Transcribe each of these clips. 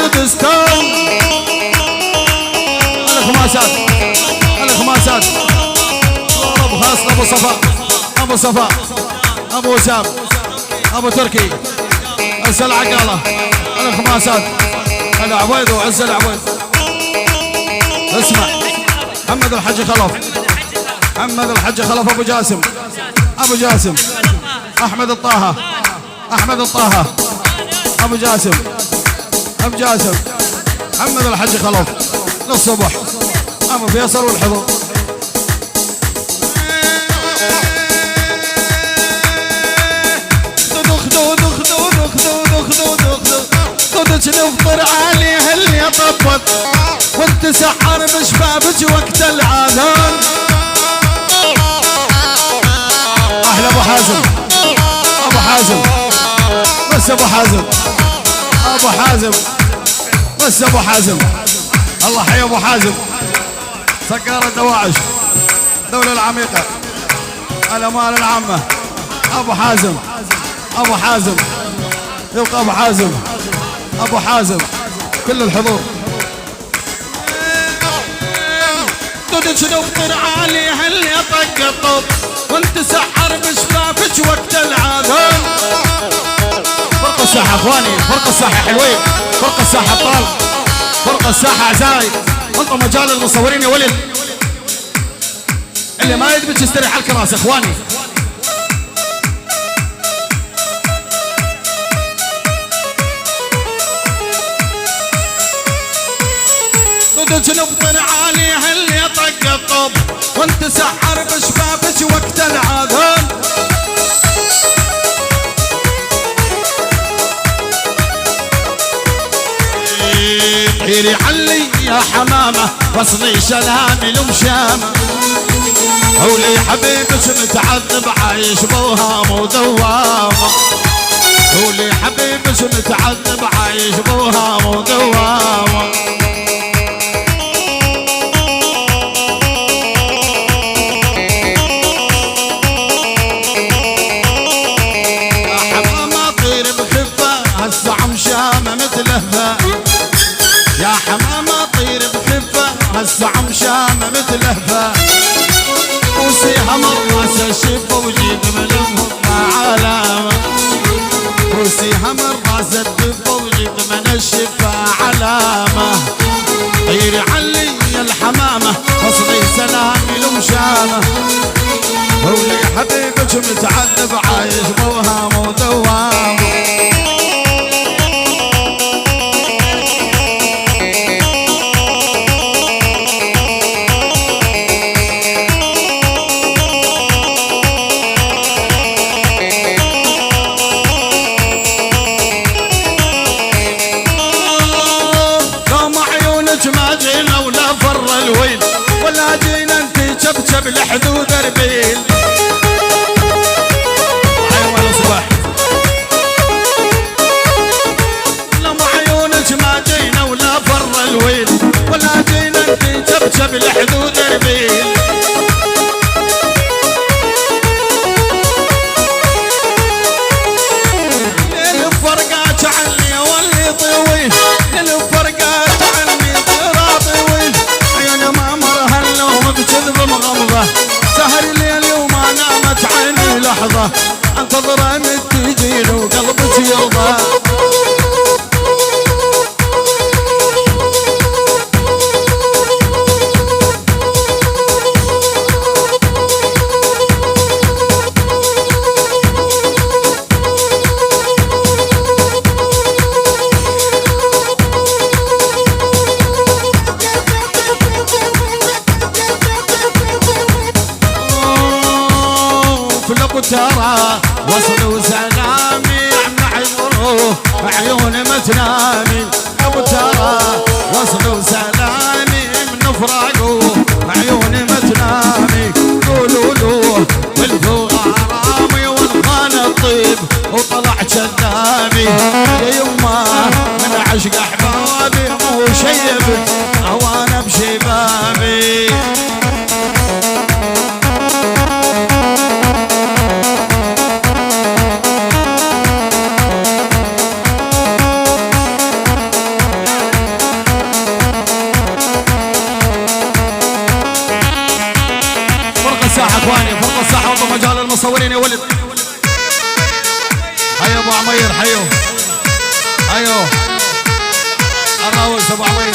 ودستان. الخماسات الخماسات ابو خاص ابو صفا ابو صفا ابو وسام ابو تركي عز العقاله. الخماسات العبيد وعز العبيد. اسمع محمد الحاج خلف محمد الحاج خلف ابو جاسم ابو جاسم احمد الطاهه احمد الطاهه ابو جاسم ابو جاسم محمد الحاج خلف للصبح ابو فيصل والحضور. خدك نفطر عليها اللي طبط وانت سحر بشبابك وقت العذان. احلى ابو حازم ابو حازم بس ابو حازم ابو حازم بس ابو حازم. الله حي ابو حازم سكارة دواعش الدولة العميقة الأمانة العامة. ابو حازم ابو حازم يبقى ابو حازم ابو حازم كل الحضور. خدك نفطر عليها اللي طق الطب وانت سحر بشبابك وقت العذاب. فرقة الساحة اخواني فرقة الساحة حلوين فرقة الساحة ابطال فرقة الساحة اعزائي. انطوا مجال المصورين يا ولد اللي ما يدبج يستريح على الكراسي اخواني. خدك نفطر عليها اللي طق الطب وانت سحر بشبابك وقت العذاب. طيري علي يا حمامة فصلي سلامي لمشامة ولي حبيبك متعذب عايش بوهام ودوامة ولي حبيبك متعذب عايش بوهام ودوامة. يا حمامة طير بخفة هسه عمشامة مثلها يا حمامة طير بخفة هسه عمشامة مثلها. وسيها مراسة الشفة وجيب منهم علامة وسيها مراسة الدفة وجيب من الشفة علامة. طيري علي يا الحمامة فصلي سلامي لمشامة ولي حبيبك متعذب عايش بوهام ودوامة. ولا جينا انت شبشب لحدود اربيل. ايوه الصباح لما عيونك ما جينا ولا فر الويل ولا جينا انت شبشب لحدود اربيل. الفرقات عني واللي طويل الفرقات عني طيرا طويل. عيون ما مرها النوم بكذب مغمضة سهر الليل وما نامت عيني لحظة انتظر متى تجيني وقلبك يرضى. ترى وصلوا سلامي عم عمره عيوني ما تنامي. ابو ترى وصلوا سلامي من فراقه عيوني ما تنامي. قولوا له بالفوق غرامي والخان الطيب وطلع كذابي يا يمه من عشق احبابي مو شيب هوانا بشبابي. عريس ابو عظيم.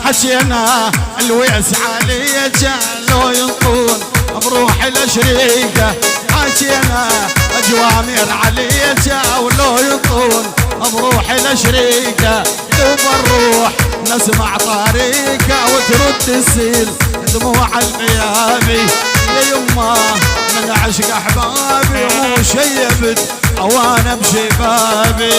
حكينا الويس علي جالو ينطون بروح الشريكه. حكينا جوامير علي جالو ينطون بروح الشريكه. دوب الروح نسمع طريقه وترد السيل دموع الغيابي. يا يما من عشق احبابي مو شيبت وانا بشبابي.